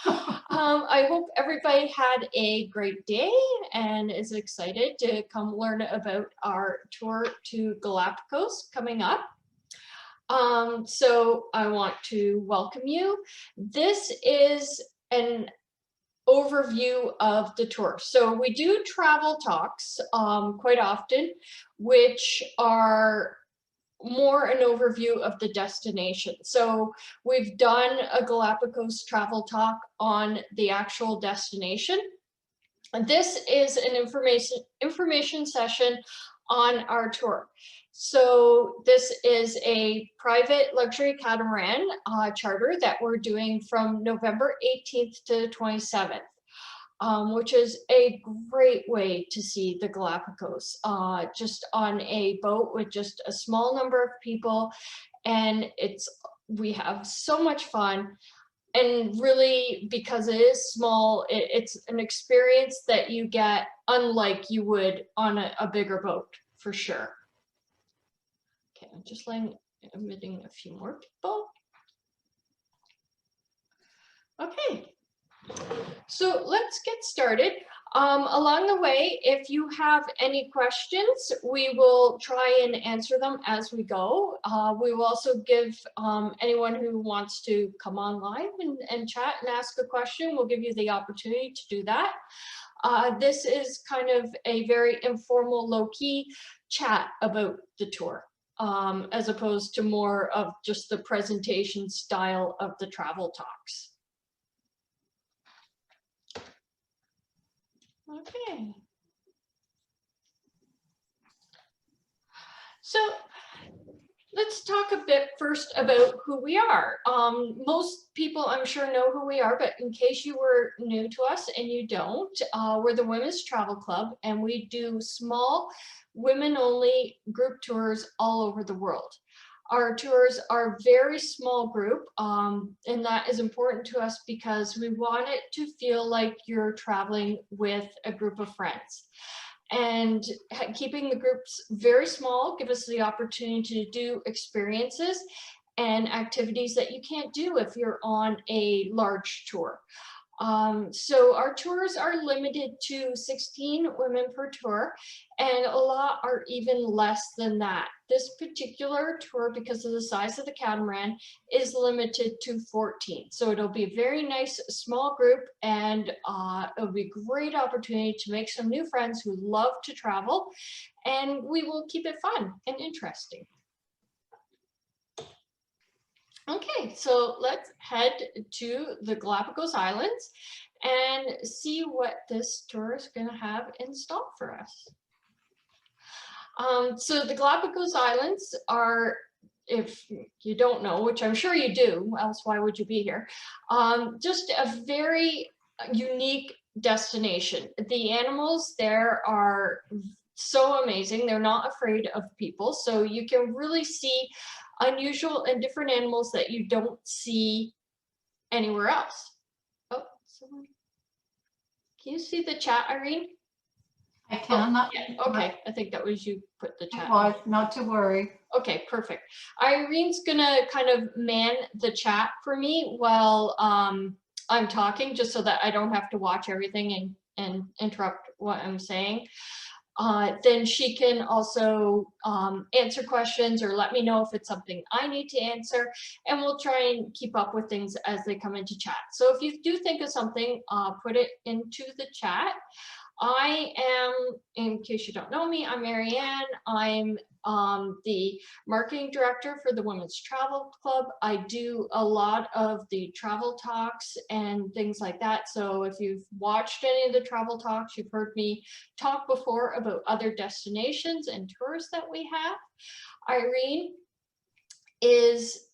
I hope everybody had a great day and is excited to come learn about our tour to Galapagos coming up. So I want to welcome you. This is an overview of the tour. So we do travel talks quite often, which are more an overview of the destination. So we've done a Galapagos travel talk on the actual destination. And this is an information session on our tour. So this is a private luxury catamaran charter that we're doing from November 18th to 27th. Which is a great way to see the Galapagos, just on a boat with just a small number of people, and we have so much fun. And really, because it is small, it's an experience that you get unlike you would on a bigger boat, for sure. Okay, I'm just admitting a few more people. Okay. So let's get started. Along the way, if you have any questions, we will try and answer them as we go. We will also give anyone who wants to come on live and chat and ask a question, we'll give you the opportunity to do that. This is kind of a very informal, low-key chat about the tour, as opposed to more of just the presentation style of the travel talks. Okay. So let's talk a bit first about who we are. Most people, I'm sure, know who we are, but in case you were new to us and you don't, we're the Women's Travel Club, and we do small, women-only group tours all over the world. Our tours are a very small group, and that is important to us because we want it to feel like you're traveling with a group of friends. And keeping the groups very small give us the opportunity to do experiences and activities that you can't do if you're on a large tour. So our tours are limited to 16 women per tour, and a lot are even less than that. This particular tour, because of the size of the catamaran, is limited to 14. So it'll be a very nice small group, and it'll be a great opportunity to make some new friends who love to travel, and we will keep it fun and interesting. Okay, so let's head to the Galapagos Islands and see what this tour is going to have in store for us. So the Galapagos Islands are, if you don't know, which I'm sure you do, else why would you be here, just a very unique destination. The animals there are so amazing. They're not afraid of people, so you can really see unusual and different animals that you don't see anywhere else. Oh, someone. Can you see the chat, Irene? I cannot. Oh, yeah. Okay, I think that was you put the chat. Was, not to worry. Okay, perfect. Irene's gonna kind of man the chat for me while I'm talking, just so that I don't have to watch everything and interrupt what I'm saying. Then she can also answer questions or let me know if it's something I need to answer, and we'll try and keep up with things as they come into chat. So if you do think of something, put it into the chat. I am, in case you don't know me, I'm Marianne. I'm the marketing director for the Women's Travel Club. I do a lot of the travel talks and things like that. So if you've watched any of the travel talks, you've heard me talk before about other destinations and tours that we have. Irene is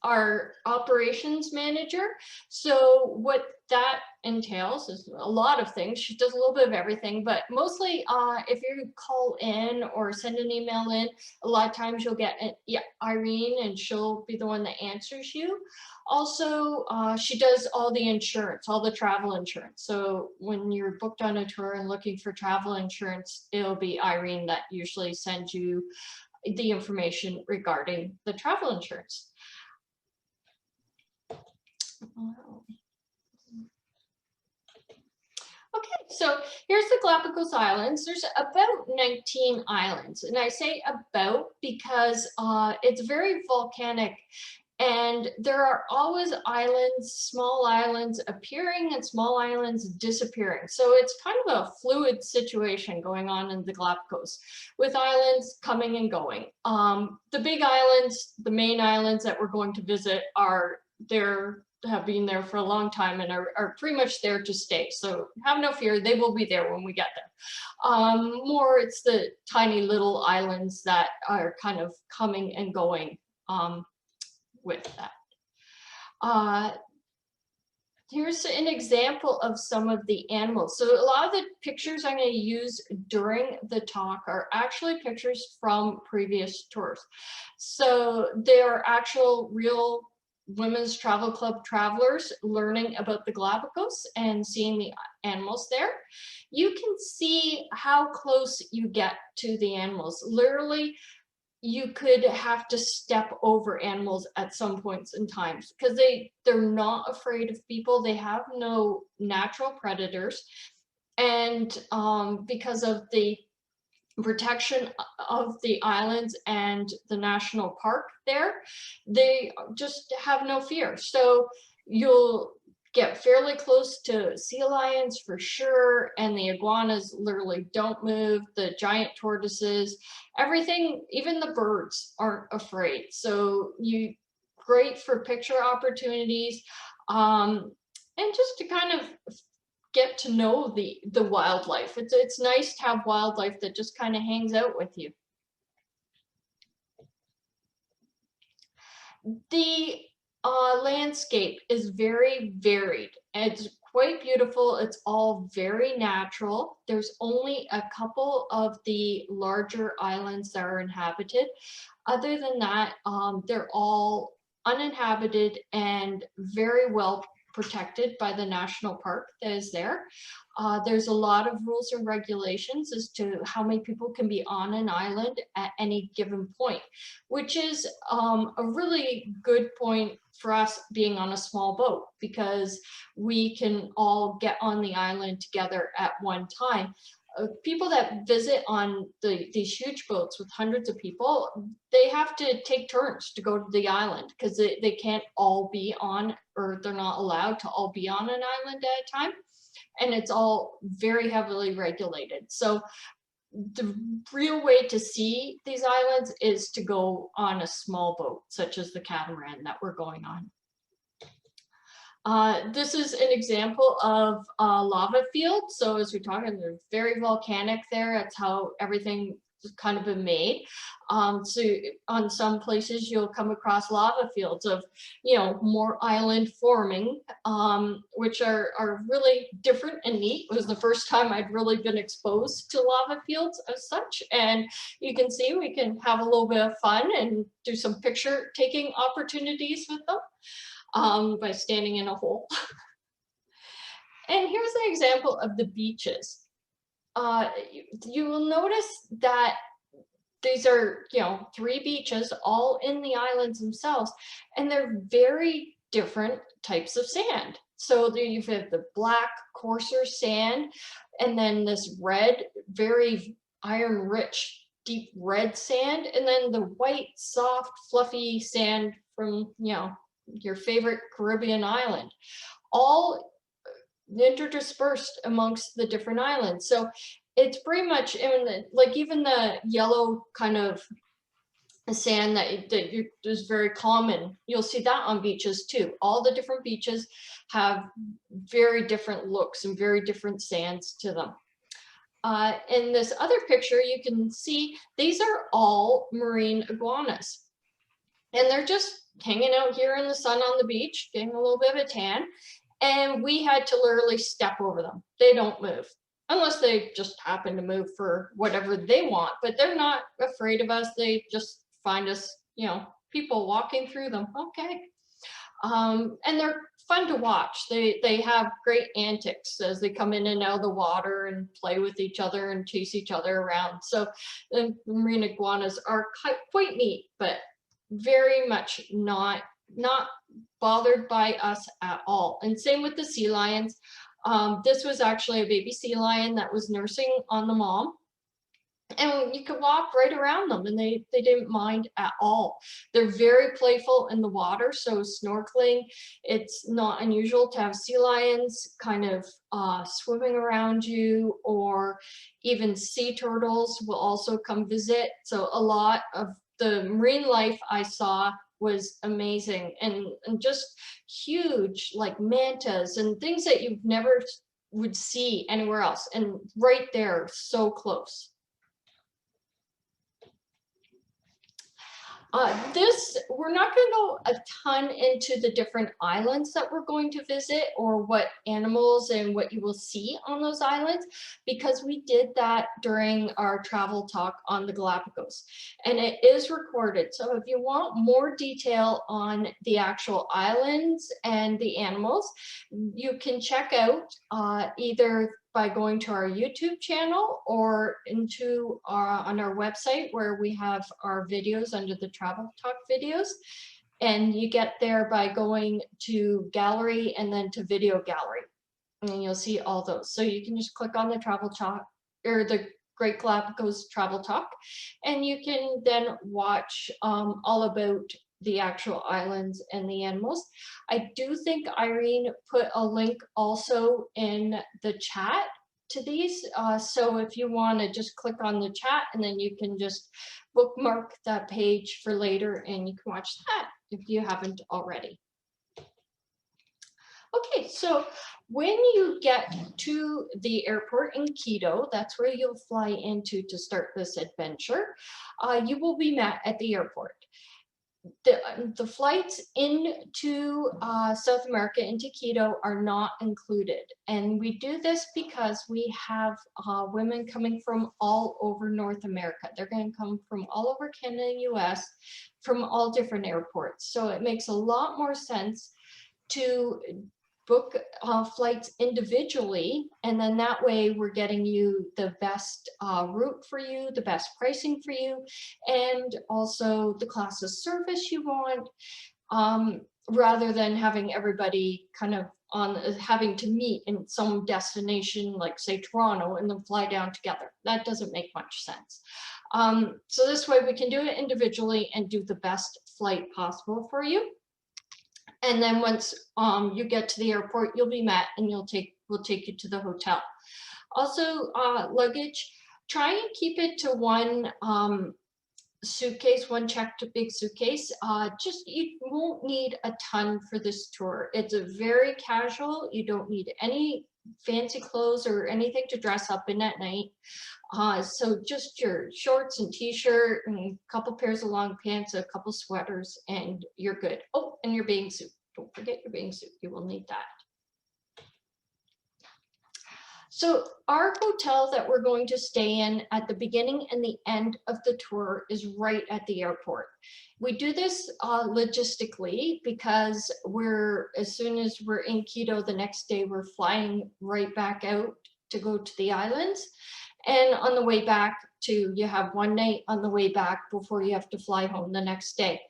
our operations manager. So what that entails is a lot of things. She does a little bit of everything, but mostly if you call in or send an email in, a lot of times you'll get Irene, and she'll be the one that answers you. Also, she does all the insurance, all the travel insurance. So when you're booked on a tour and looking for travel insurance, it'll be Irene that usually sends you the information regarding the travel insurance. here's the Galapagos Islands. There's about 19 islands, and I say about because it's very volcanic, and there are always islands, small islands appearing and small islands disappearing. So it's kind of a fluid situation going on in the Galapagos with islands coming and going. The big islands, the main islands that we're going to visit are there, have been there for a long time and are pretty much there to stay. So have no fear, they will be there when we get there. More it's the tiny little islands that are kind of coming and going with that. Here's an example of some of the animals. So a lot of the pictures I'm going to use during the talk are actually pictures from previous tours. So they're actual real Women's Travel Club travelers learning about the Galapagos and seeing the animals there. You can see how close you get to the animals. Literally, you could have to step over animals at some points in times because they're not afraid of people. They have no natural predators, and because of the protection of the islands and the national park there, they just have no fear. So you'll get fairly close to sea lions for sure, and the iguanas literally don't move, the giant tortoises, everything, even the birds aren't afraid. So great for picture opportunities, and just to kind of get to know the wildlife. It's nice to have wildlife that just kind of hangs out with you. The landscape is very varied. It's quite beautiful. It's all very natural. There's only a couple of the larger islands that are inhabited. Other than that, they're all uninhabited and very well protected by the national park that is there. There's a lot of rules and regulations as to how many people can be on an island at any given point, which is a really good point for us being on a small boat, because we can all get on the island together at one time. People that visit on these huge boats with hundreds of people, they have to take turns to go to the island because they can't all be on, or they're not allowed to all be on an island at a time. And it's all very heavily regulated. So the real way to see these islands is to go on a small boat, such as the Catamaran that we're going on. This is an example of a lava field. So as we're talking, they're very volcanic there. That's how everything has kind of been made. So on some places you'll come across lava fields of, more island forming, which are really different and neat. It was the first time I'd really been exposed to lava fields as such. And you can see we can have a little bit of fun and do some picture taking opportunities with them. By standing in a hole. And here's an example of the beaches. You will notice that these are, 3 beaches all in the islands themselves, and they're very different types of sand. So there you have the black, coarser sand, and then this red, very iron-rich, deep red sand, and then the white, soft, fluffy sand from, your favorite Caribbean island, all interdispersed amongst the different islands. So it's pretty much, like even the yellow kind of sand that is very common, you'll see that on beaches too. All the different beaches have very different looks and very different sands to them. In this other picture, you can see these are all marine iguanas. And they're just hanging out here in the sun on the beach, getting a little bit of a tan. And we had to literally step over them. They don't move, unless they just happen to move for whatever they want. But they're not afraid of us. They just find us, people walking through them. Okay. And they're fun to watch. They have great antics as they come in and out of the water and play with each other and chase each other around. So the marine iguanas are quite neat, but very much not bothered by us at all. And same with the sea lions. This was actually a baby sea lion that was nursing on the mom. And you could walk right around them and they didn't mind at all. They're very playful in the water, so snorkeling, it's not unusual to have sea lions kind of swimming around you, or even sea turtles will also come visit. So a lot of the marine life I saw was amazing, and just huge like mantas and things that you've never would see anywhere else, and right there, so close. We're not going to go a ton into the different islands that we're going to visit, or what animals and what you will see on those islands, because we did that during our travel talk on the Galapagos, and it is recorded. So if you want more detail on the actual islands and the animals, you can check out either by going to our YouTube channel or on our website, where we have our videos under the travel talk videos. And you get there by going to gallery and then to video gallery, and you'll see all those. So you can just click on the travel talk, or the Great Galapagos Travel Talk, and you can then watch all about the actual islands and the animals. I do think Irene put a link also in the chat to these. So if you want to just click on the chat, and then you can just bookmark that page for later, and you can watch that if you haven't already. Okay, so when you get to the airport in Quito, that's where you'll fly into to start this adventure, you will be met at the airport. The flights into South America, into Quito, are not included. And we do this because we have women coming from all over North America. They're going to come from all over Canada and US, from all different airports. So it makes a lot more sense to book flights individually, and then that way we're getting you the best route for you, the best pricing for you, and also the class of service you want, rather than having everybody kind of having to meet in some destination like, say, Toronto, and then fly down together. That doesn't make much sense. So this way we can do it individually and do the best flight possible for you. And then once you get to the airport, you'll be met, and we'll take you to the hotel. Also, luggage, try and keep it to one suitcase, one checked big suitcase. You won't need a ton for this tour. It's a very casual. You don't need any fancy clothes or anything to dress up in at night. So just your shorts and t-shirt and a couple pairs of long pants, a couple sweaters, and you're good. Oh, and your bathing suit. Don't forget your bathing suit. You will need that. So our hotel that we're going to stay in at the beginning and the end of the tour is right at the airport. We do this logistically because as soon as we're in Quito, the next day we're flying right back out to go to the islands. And on the way back you have one night on the way back before you have to fly home the next day.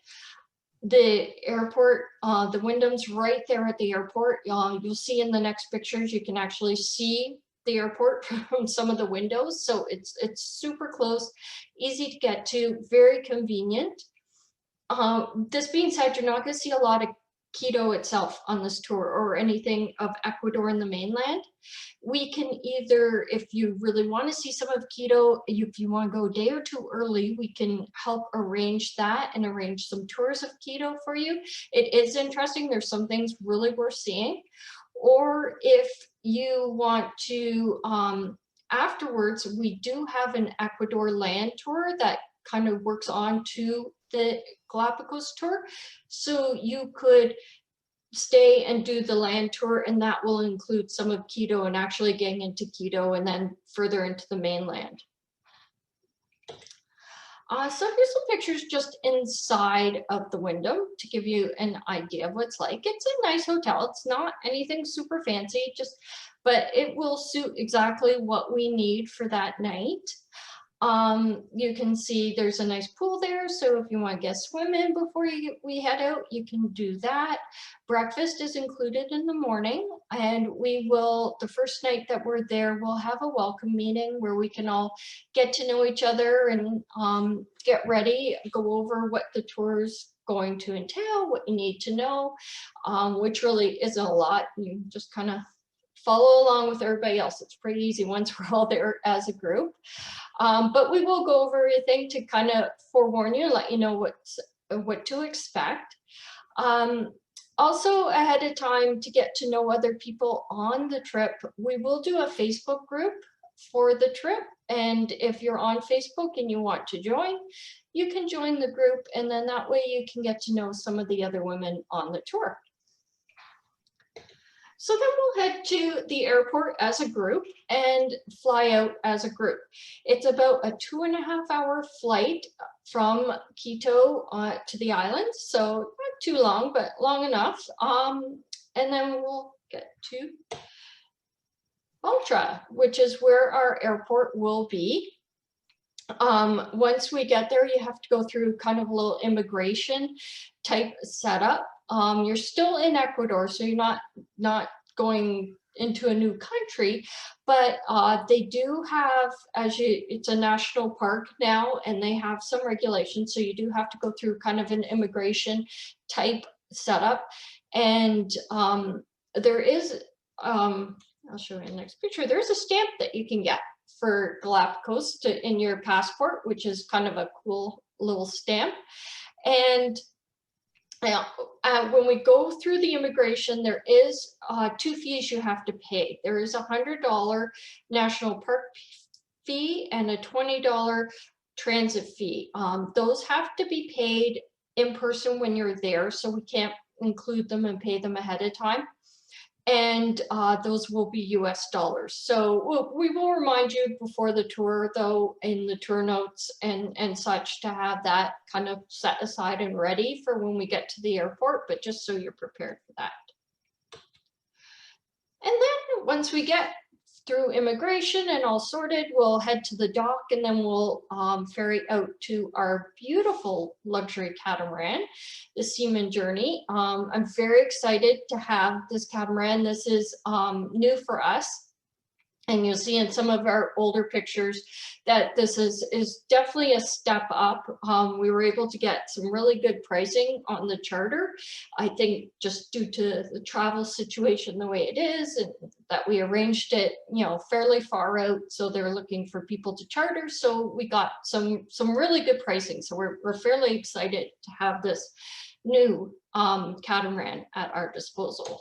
The airport, the Wyndham's right there at the airport. You'll see in the next pictures, you can actually see the airport from some of the windows. So it's super close, easy to get to, very convenient. This being said, you're not going to see a lot of Quito itself on this tour, or anything of Ecuador and the mainland. We can either, if you really want to see some of Quito, if you want to go a day or two early, we can help arrange that and arrange some tours of Quito for you. It is interesting. There's some things really worth seeing. Or if you want to, afterwards, we do have an Ecuador land tour that kind of works on to the Galapagos tour. So you could stay and do the land tour, and that will include some of Quito and actually getting into Quito and then further into the mainland. So here's some pictures just inside of the Wyndham to give you an idea of what it's like. It's a nice hotel. It's not anything super fancy, but it will suit exactly what we need for that night. You can see there's a nice pool there, so if you want to get swimming before we head out, you can do that. Breakfast is included in the morning, and we will, the first night that we're there, we'll have a welcome meeting where we can all get to know each other and get ready, go over what the tour's going to entail, what you need to know, which really isn't a lot. You just kind of follow along with everybody else. It's pretty easy once we're all there as a group. But we will go over everything to kind of forewarn you, let you know what to expect. Also ahead of time, to get to know other people on the trip, we will do a Facebook group for the trip. And if you're on Facebook and you want to join, you can join the group, and then that way you can get to know some of the other women on the tour. So then we'll head to the airport as a group and fly out as a group. It's about a 2.5-hour flight from Quito to the islands. So not too long, but long enough. And then we'll get to Ultra, which is where our airport will be. Once we get there, you have to go through kind of a little immigration type setup. You're still in Ecuador, so you're not going into a new country, but they do have, it's a national park now, and they have some regulations, so you do have to go through kind of an immigration type setup. And there is, I'll show you in the next picture, there's a stamp that you can get for Galapagos in your passport, which is kind of a cool little stamp. And when we go through the immigration, there is 2 fees you have to pay. There is a $100 national park fee and a $20 transit fee. Those have to be paid in person when you're there, so we can't include them and pay them ahead of time. And those will be US dollars. So we will remind you before the tour, though, in the tour notes and such, to have that kind of set aside and ready for when we get to the airport, but just so you're prepared for that. And then once we get through immigration and all sorted, we'll head to the dock, and then we'll ferry out to our beautiful luxury catamaran, the Seaman Journey. I'm very excited to have this catamaran. This is new for us. And you'll see in some of our older pictures that this is definitely a step up. We were able to get some really good pricing on the charter. I think just due to the travel situation the way it is, and that we arranged it, fairly far out. So they're looking for people to charter. So we got some really good pricing. So we're fairly excited to have this new catamaran at our disposal.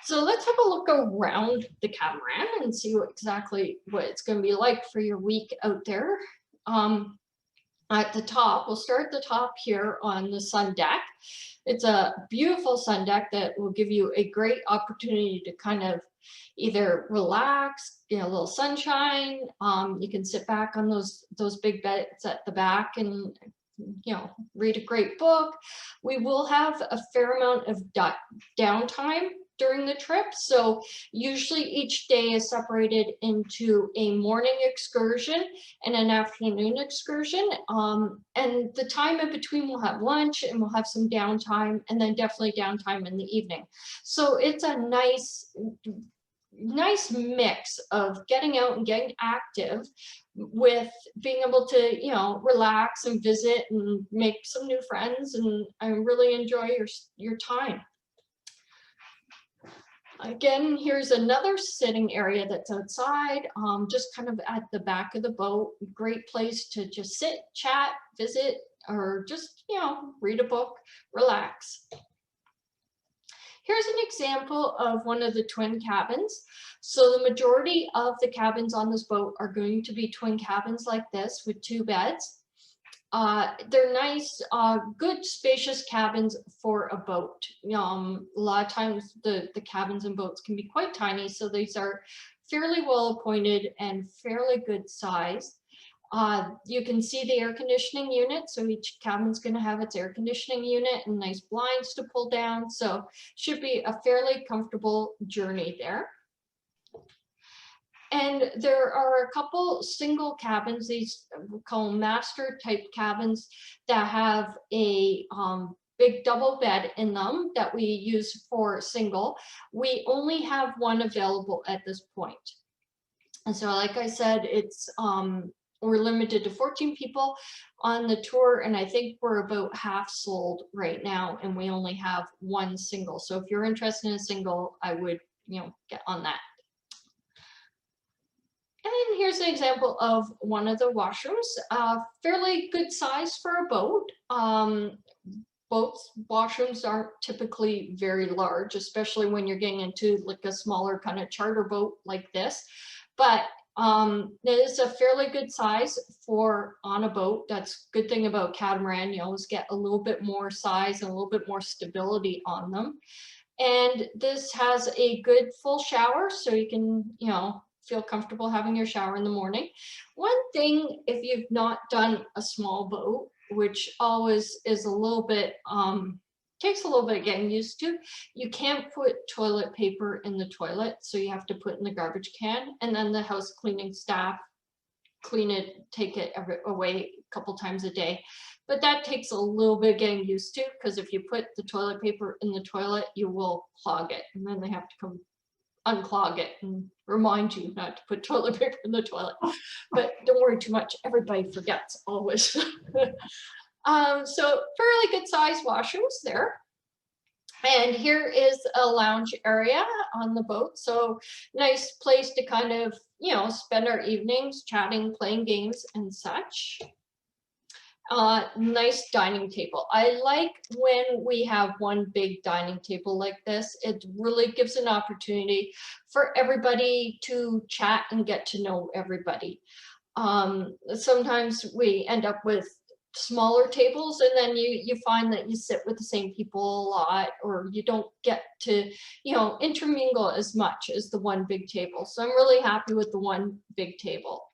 So let's have a look around the catamaran and see exactly what it's going to be like for your week out there. At the top, we'll start at the top here on the sun deck. It's a beautiful sun deck that will give you a great opportunity to kind of either relax, get a little sunshine. You can sit back on those big beds at the back and read a great book. We will have a fair amount of downtime during the trip. So usually each day is separated into a morning excursion and an afternoon excursion. And the time in between, we'll have lunch and we'll have some downtime, and then definitely downtime in the evening. So it's a nice mix of getting out and getting active with being able to, relax and visit and make some new friends and really enjoy your time. Again, here's another sitting area that's outside, just kind of at the back of the boat. Great place to just sit, chat, visit, or just, read a book, relax. Here's an example of one of the twin cabins. So the majority of the cabins on this boat are going to be twin cabins like this with 2 beds. They're nice, good spacious cabins for a boat. A lot of times the cabins and boats can be quite tiny, so these are fairly well appointed and fairly good size. You can see the air conditioning unit, so each cabin's going to have its air conditioning unit and nice blinds to pull down, so should be a fairly comfortable journey there. And there are a couple single cabins, these we call them master type cabins, that have a big double bed in them that we use for single. We only have one available at this point. And so, like I said, it's we're limited to 14 people on the tour, and I think we're about half sold right now, and we only have one single. So if you're interested in a single, I would, get on that. And here's an example of one of the washrooms, fairly good size for a boat. Boats washrooms aren't typically very large, especially when you're getting into like a smaller kind of charter boat like this. But it is a fairly good size for on a boat. That's good thing about catamaran. You always get a little bit more size and a little bit more stability on them. And this has a good full shower, so you can, feel comfortable having your shower in the morning. One thing, if you've not done a small boat, which always is a little bit, takes a little bit getting used to, you can't put toilet paper in the toilet, so you have to put in the garbage can, and then the house cleaning staff clean it, take it away a couple times a day. But that takes a little bit getting used to, because if you put the toilet paper in the toilet, you will clog it, and then they have to come unclog it and remind you not to put toilet paper in the toilet. But don't worry too much, everybody forgets always. So fairly good size washrooms there. And here is a lounge area on the boat. So nice place to kind of, spend our evenings chatting, playing games and such. Nice dining table. I like when we have one big dining table like this. It really gives an opportunity for everybody to chat and get to know everybody. Sometimes we end up with smaller tables, and then you find that you sit with the same people a lot, or you don't get to intermingle as much as the one big table. So I'm really happy with the one big table.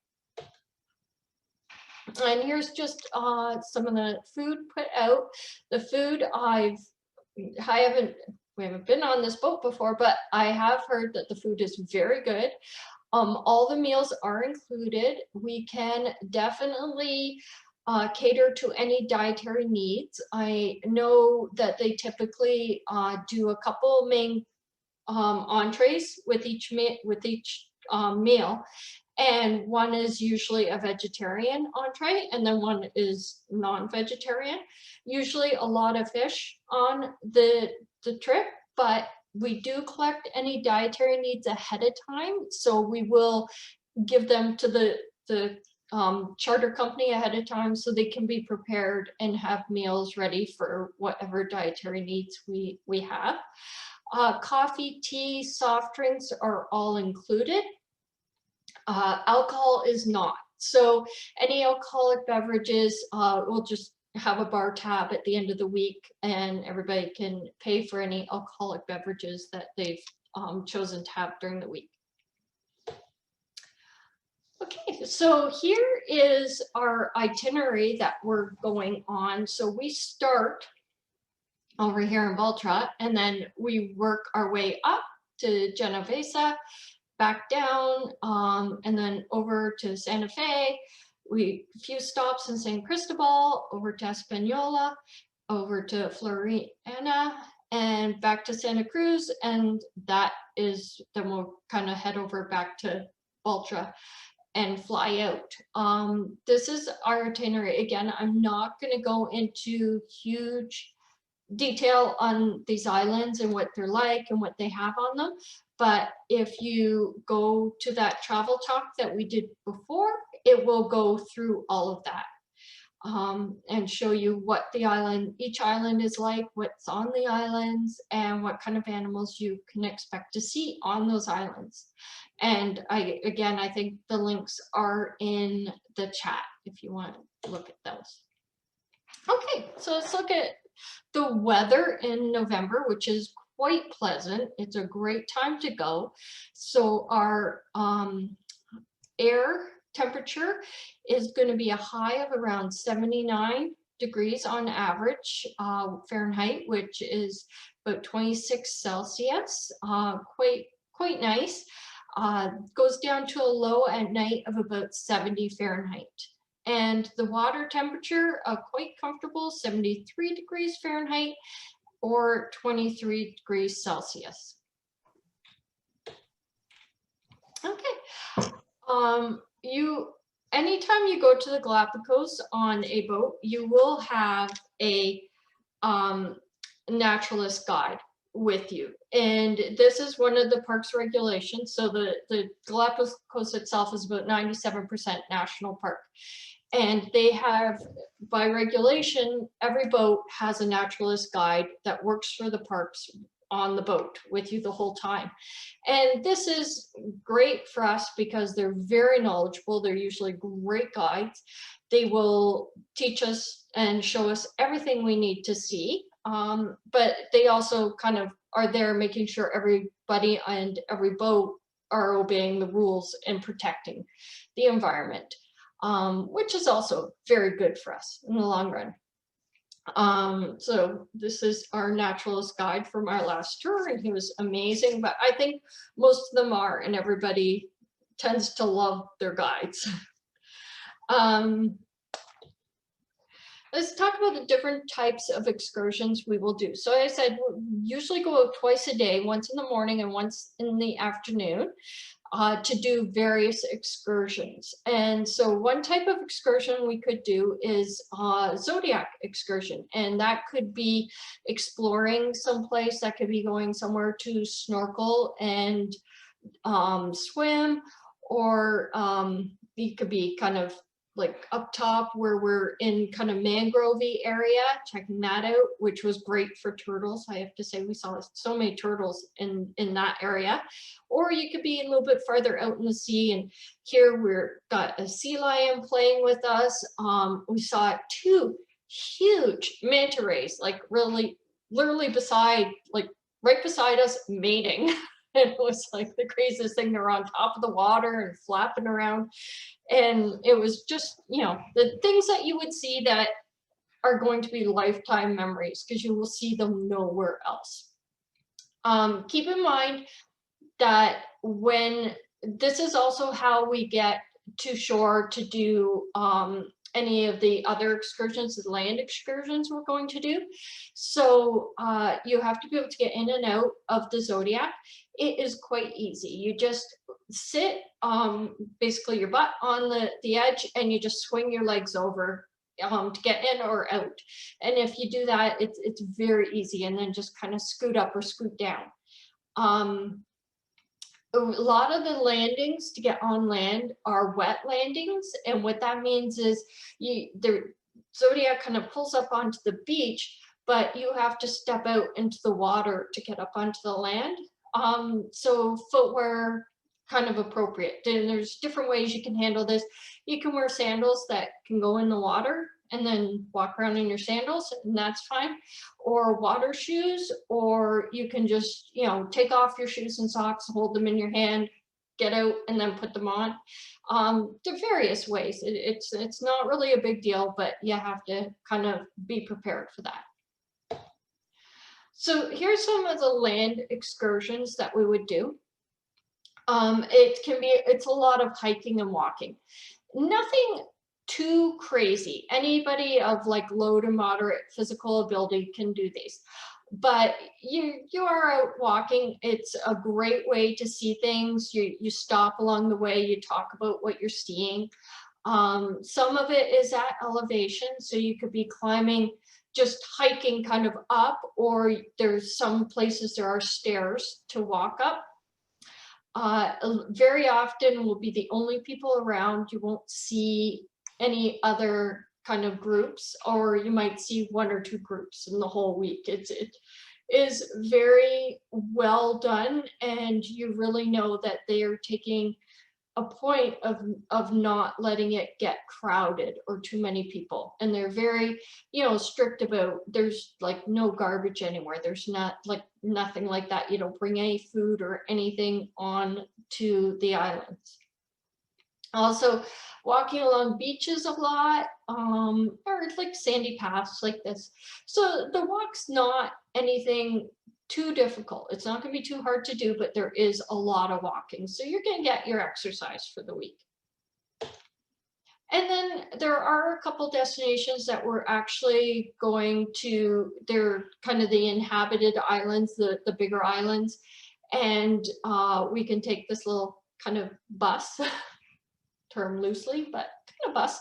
And here's just some of the food put out. The food we haven't been on this boat before, but I have heard that the food is very good. All the meals are included. We can definitely cater to any dietary needs. I know that they typically do a couple main entrees with each meal. And one is usually a vegetarian entree, and then one is non-vegetarian. Usually a lot of fish on the trip, but we do collect any dietary needs ahead of time. So we will give them to the charter company ahead of time, so they can be prepared and have meals ready for whatever dietary needs we have. Coffee, tea, soft drinks are all included. Alcohol is not. So any alcoholic beverages, we'll just have a bar tab at the end of the week, and everybody can pay for any alcoholic beverages that they've chosen to have during the week. Okay, so here is our itinerary that we're going on. So we start over here in Baltra, and then we work our way up to Genovesa, back down, and then over to Santa Fe. A few stops in San Cristobal, over to Espanola, over to Floriana, and back to Santa Cruz, and then we'll kind of head over back to Baltra and fly out. This is our itinerary. Again, I'm not going to go into huge detail on these islands and what they're like and what they have on them. But if you go to that travel talk that we did before, it will go through all of that and show you what each island is like, what's on the islands, and what kind of animals you can expect to see on those islands. And I think the links are in the chat if you want to look at those. Okay, so let's look at the weather in November, which is quite pleasant. It's a great time to go. So our air temperature is going to be a high of around 79 degrees on average Fahrenheit, which is about 26 Celsius, quite nice. goes down to a low at night of about 70 Fahrenheit. And the water temperature, quite comfortable, 73 degrees Fahrenheit or 23 degrees Celsius. Okay. Anytime you go to the Galapagos on a boat, you will have a naturalist guide with you. And this is one of the park's regulations. So the Galapagos itself is about 97% national park. And they have, by regulation, every boat has a naturalist guide that works for the parks on the boat with you the whole time. And this is great for us because they're very knowledgeable. They're usually great guides. They will teach us and show us everything we need to see. But they also kind of are there making sure everybody and every boat are obeying the rules and protecting the environment, which is also very good for us in the long run. So this is our naturalist guide from our last tour, and he was amazing, but I think most of them are, and everybody tends to love their guides. Let's talk about the different types of excursions we will do. So I said, we usually go out twice a day, once in the morning and once in the afternoon, to do various excursions. And so one type of excursion we could do is Zodiac Excursion. And that could be exploring someplace, that could be going somewhere to snorkel and swim, or it could be kind of like up top where we're in kind of mangrovey area, checking that out, which was great for turtles. I have to say, we saw so many turtles in that area. Or you could be a little bit farther out in the sea, and here we're got a sea lion playing with us. We saw 2 huge manta rays, like really, literally beside, like right beside us, mating. It was like the craziest thing. They're on top of the water and flapping around. And it was just, you know, the things that you would see that are going to be lifetime memories, because you will see them nowhere else. Keep in mind that when this is also how we get to shore to do any of the other excursions, the land excursions we're going to do. So you have to be able to get in and out of the Zodiac. It is quite easy. You just sit basically your butt on the edge, and you just swing your legs over to get in or out. And if you do that, it's very easy, and then just kind of scoot up or scoot down. A lot of the landings to get on land are wet landings, and what that means is the Zodiac kind of pulls up onto the beach, but you have to step out into the water to get up onto the land. So footwear kind of appropriate. And there's different ways you can handle this. You can wear sandals that can go in the water and then walk around in your sandals, and that's fine. Or water shoes, or you can just, you know, take off your shoes and socks, hold them in your hand, get out, and then put them on. There are various ways. It's not really a big deal, but you have to kind of be prepared for that. So here's some of the land excursions that we would do. It's a lot of hiking and walking. Nothing too crazy. Anybody of like low to moderate physical ability can do these. But you are out walking. It's a great way to see things. You stop along the way, you talk about what you're seeing. Some of it is at elevation, so you could be climbing, just hiking kind of up, or there's some places there are stairs to walk up. Very often we'll be the only people around. You won't see any other kind of groups, or you might see 1 or 2 groups in the whole week. It is very well done, and you really know that they are taking a point of not letting it get crowded or too many people. And they're very, you know, strict about, there's like no garbage anywhere. There's not like nothing like that. You don't bring any food or anything on to the islands. Also, walking along beaches a lot, or like sandy paths like this. So the walk's not anything too difficult. It's not going to be too hard to do, but there is a lot of walking. So you're going to get your exercise for the week. And then there are a couple destinations that we're actually going to, they're kind of the inhabited islands, the bigger islands. And we can take this little kind of bus, term loosely, but kind of bus,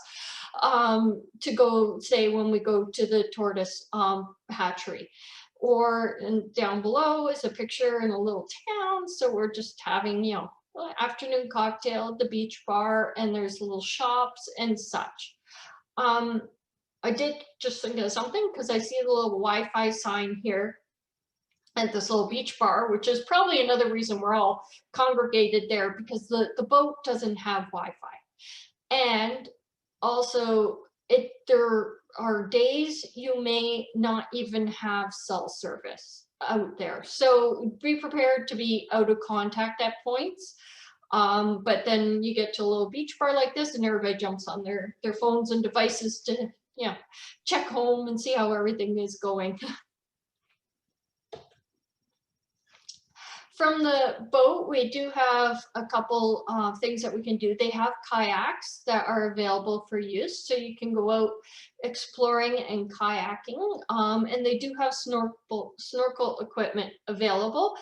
to go, say, when we go to the tortoise hatchery. Or down below is a picture in a little town. So we're just having, you know, afternoon cocktail at the beach bar, and there's little shops and such. I did just think of something because I see a little Wi-Fi sign here at this little beach bar, which is probably another reason we're all congregated there, because the boat doesn't have Wi-Fi. And also there are days you may not even have cell service out there. So be prepared to be out of contact at points. But then you get to a little beach bar like this and everybody jumps on their phones and devices to, you know, check home and see how everything is going. From the boat, we do have a couple things that we can do. They have kayaks that are available for use, so you can go out exploring and kayaking, and they do have snorkel equipment available.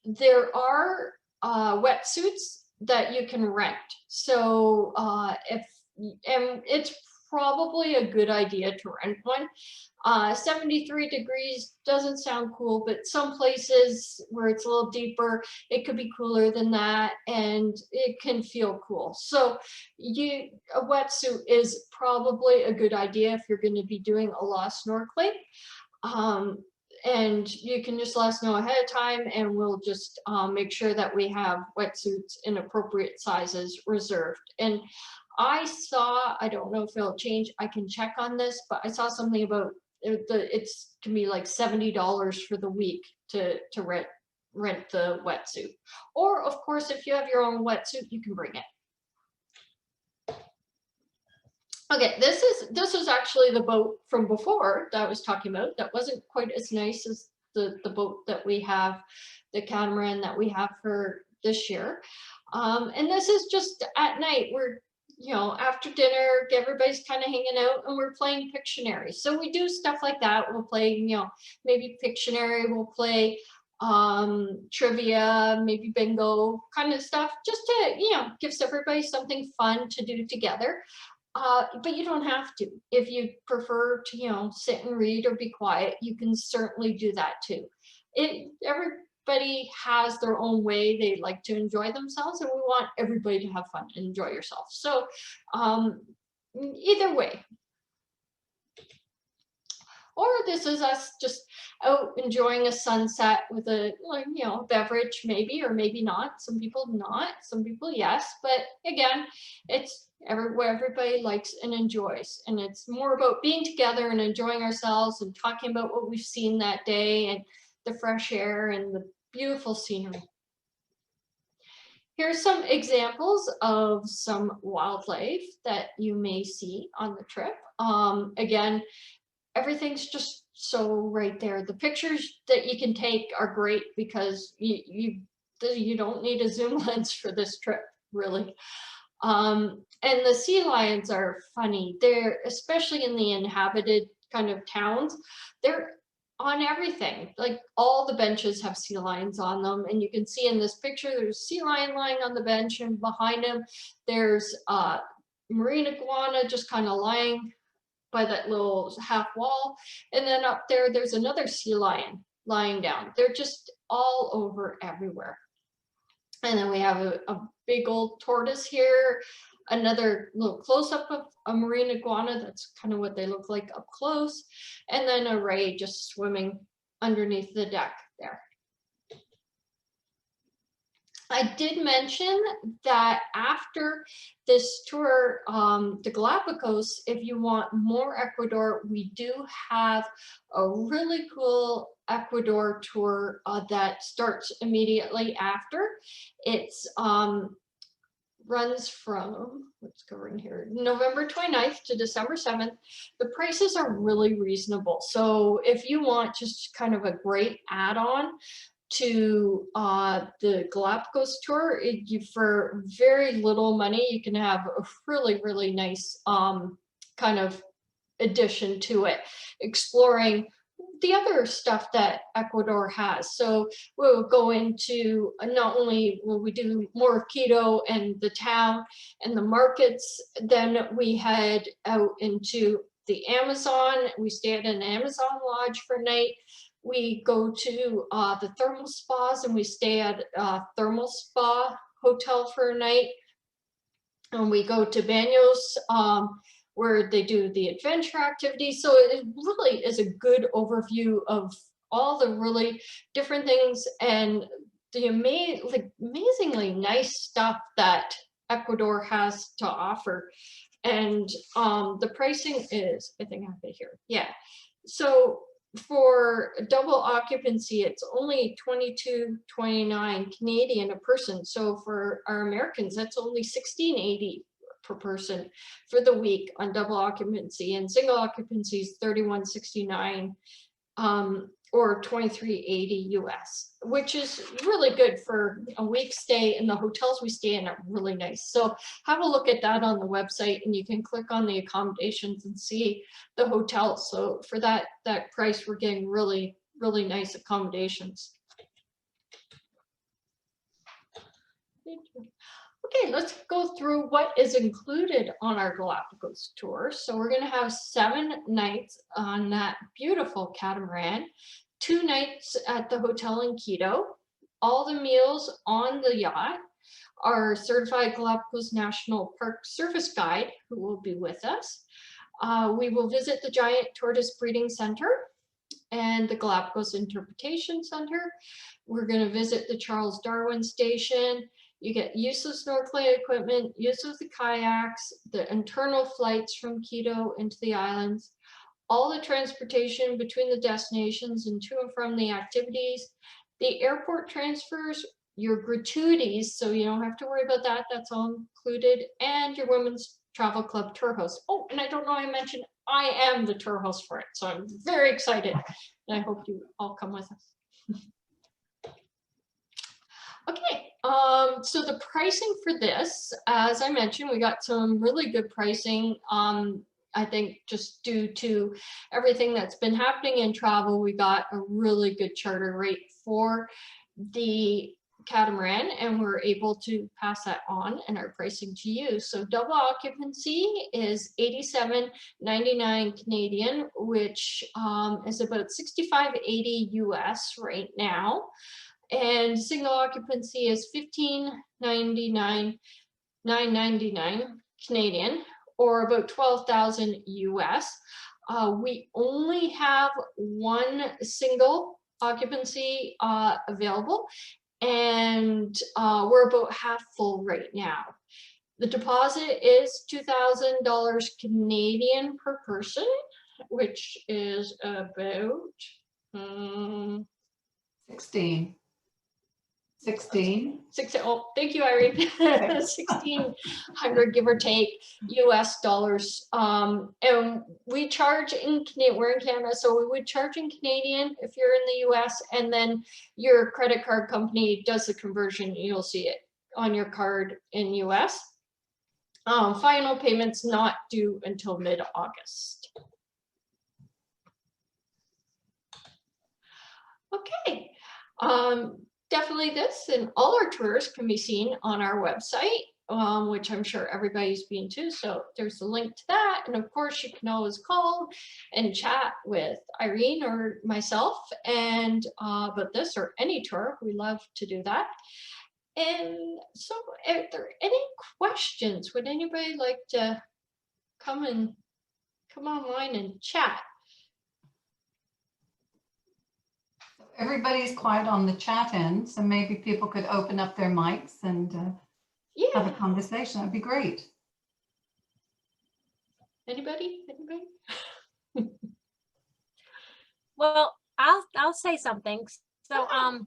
There are wetsuits that you can rent, so and it's probably a good idea to rent one. 73 degrees doesn't sound cool, but some places where it's a little deeper, it could be cooler than that, and it can feel cool. So a wetsuit is probably a good idea if you're going to be doing a lot of snorkeling. And you can just let us know ahead of time, and we'll just make sure that we have wetsuits in appropriate sizes reserved. And I don't know if it'll change, I can check on this, but I saw something about it's can be like $70 for the week to rent the wetsuit. Or of course, if you have your own wetsuit, you can bring it. Okay, this is actually the boat from before that I was talking about. That wasn't quite as nice as the boat that we have, the catamaran that we have for this year. And this is just at night. We're, you know, after dinner, everybody's kind of hanging out and we're playing Pictionary. So we do stuff like that. We'll play, you know, maybe Pictionary, we'll play trivia, maybe bingo kind of stuff, just to, you know, gives everybody something fun to do together. But you don't have to. If you prefer to, you know, sit and read or be quiet, you can certainly do that too. Everybody has their own way they like to enjoy themselves, and we want everybody to have fun and enjoy yourself. So either way. Or this is us just out enjoying a sunset with a, you know, beverage maybe, or maybe not. Some people not, some people yes. But again, it's what everybody likes and enjoys. And it's more about being together and enjoying ourselves and talking about what we've seen that day and the fresh air and the beautiful scenery. Here's some examples of some wildlife that you may see on the trip. Again, everything's just so right there. The pictures that you can take are great because you don't need a zoom lens for this trip, really. And the sea lions are funny. They're, especially in the inhabited kind of towns, they're on everything. Like all the benches have sea lions on them, and you can see in this picture there's a sea lion lying on the bench, and behind him there's a marine iguana just kind of lying by that little half wall, and then up there there's another sea lion lying down. They're just all over everywhere. And then we have a big old tortoise here, another little close-up of a marine iguana. That's kind of what they look like up close. And then a ray just swimming underneath the deck there. I did mention that after this tour, the Galapagos, if you want more Ecuador, we do have a really cool Ecuador tour that starts immediately after. It's runs from, let's go in here, November 29th to December 7th. The prices are really reasonable. So if you want just kind of a great add-on to the Galapagos tour, for very little money, you can have a really, really nice kind of addition to it, exploring the other stuff that Ecuador has. So we'll go into, not only will we do more of Quito and the town and the markets, then we head out into the Amazon. We stay at an Amazon lodge for a night. We go to the thermal spas, and we stay at a thermal spa hotel for a night. And we go to Baños, where they do the adventure activities. So it really is a good overview of all the really different things and the amazingly nice stuff that Ecuador has to offer. And the pricing is, I think I have it here. Yeah. So for double occupancy, it's only $22.29 Canadian a person. So for our Americans, that's only $16.80 per person for the week on double occupancy, and single occupancy is $31.69 or $23.80 US, which is really good for a week stay, and the hotels we stay in are really nice. So have a look at that on the website, and you can click on the accommodations and see the hotels. So for that price, we're getting really, really nice accommodations. Okay, let's go through what is included on our Galapagos tour. So we're going to have 7 nights on that beautiful catamaran, 2 nights at the hotel in Quito. All the meals on the yacht. Our certified Galapagos National Park service guide, who will be with us. We will visit the giant tortoise breeding center and the Galapagos Interpretation Center. We're going to visit the Charles Darwin Station. You get use of snorkeling equipment, use of the kayaks, the internal flights from Quito into the islands, all the transportation between the destinations and to and from the activities, the airport transfers, your gratuities, so you don't have to worry about that, that's all included, and your Women's Travel Club tour host. Oh, and I don't know, I mentioned I am the tour host for it, so I'm very excited, and I hope you all come with us. Okay, so the pricing for this, as I mentioned, we got some really good pricing. I think just due to everything that's been happening in travel, we got a really good charter rate for the catamaran, and we're able to pass that on in our pricing to you. So double occupancy is $87.99 Canadian, which is about $65.80 US right now. And single occupancy is $15.99 Canadian, or about 12,000 US. We only have 1 single occupancy available, and we're about half full right now. The deposit is $2,000 Canadian per person, which is about 16. Oh, thank you, Irene. 1,600, give or take, US dollars. And we charge in Canadian, we're in Canada, so we would charge in Canadian if you're in the US, and then your credit card company does the conversion. You'll see it on your card in US. Final payments not due until mid-August. Okay. Definitely this and all our tours can be seen on our website, which I'm sure everybody's been to. So there's a link to that. And of course, you can always call and chat with Irene or myself and about this or any tour. We love to do that. And so if there are any questions, would anybody like to come online and chat? Everybody's quiet on the chat end, so maybe people could open up their mics and have a conversation. That'd be great. Anybody? Well, I'll say something. So Hi,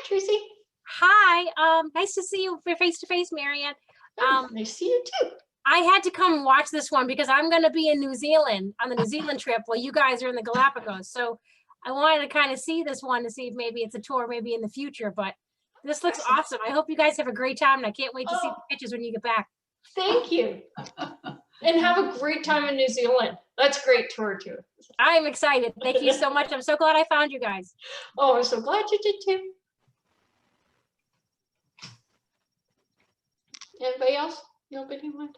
Tracy. hi, nice to see you face to face, Marianne. I see you too. I had to come watch this one because I'm going to be in New Zealand on the New Zealand trip while you guys are in the Galapagos. So I wanted to kind of see this one to see if maybe it's a tour maybe in the future, but this looks awesome. I hope you guys have a great time and I can't wait to see the pictures when you get back. Thank you. And have a great time in New Zealand. That's a great tour too. I'm excited. Thank you so much. I'm so glad I found you guys. Oh, I'm so glad you did too. Anybody else? Nobody want?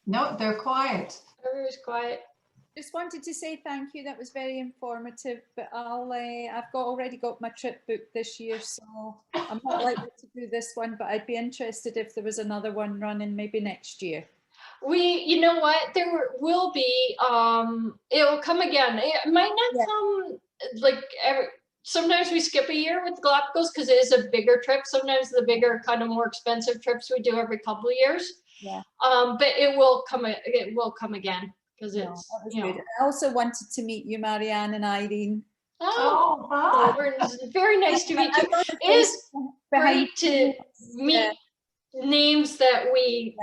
No, they're quiet. Everybody's quiet. Just wanted to say thank you. That was very informative. But I've already got my trip booked this year, so I'm not likely to do this one. But I'd be interested if there was another one running maybe next year. You know what? There will be. It will come again. It might not come like every. Sometimes we skip a year with Galapagos because it is a bigger trip. Sometimes the bigger, kind of more expensive trips we do every couple of years. Yeah. But it will come. It will come again because it's. Good. I also wanted to meet you, Marianne and Irene. Oh, hi. very nice to meet you. It is great to meet names that we,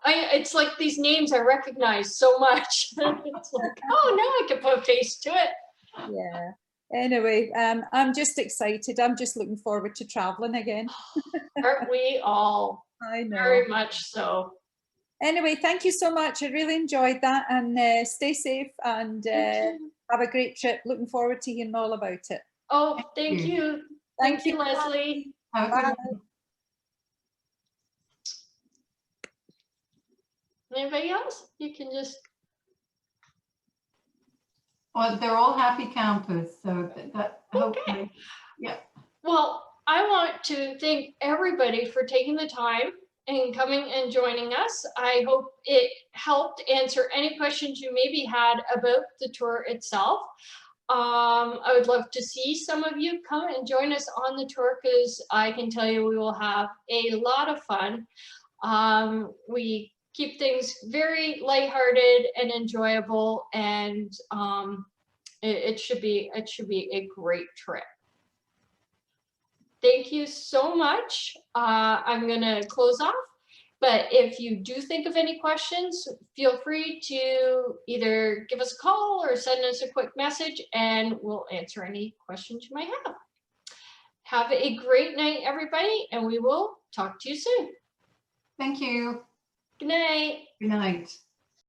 it's like these names I recognize so much. It's like, oh, now I can put a face to it. Yeah. Anyway, I'm just excited. I'm just looking forward to traveling again. Aren't we all? I know. Very much so. Anyway, thank you so much. I really enjoyed that, and stay safe and have a great trip. Looking forward to hearing all about it. Oh, thank you. Thank you, Leslie. Bye. Anybody else? You can just. Well, they're all happy campers, so that hopefully, yeah. Well, I want to thank everybody for taking the time and coming and joining us. I hope it helped answer any questions you maybe had about the tour itself. I would love to see some of you come and join us on the tour because I can tell you we will have a lot of fun. We keep things very lighthearted and enjoyable, and it should be a great trip. Thank you so much. I'm gonna close off, but if you do think of any questions, feel free to either give us a call or send us a quick message and we'll answer any questions you might have. Have a great night, everybody, and we will talk to you soon. Thank you. Good night. Good night.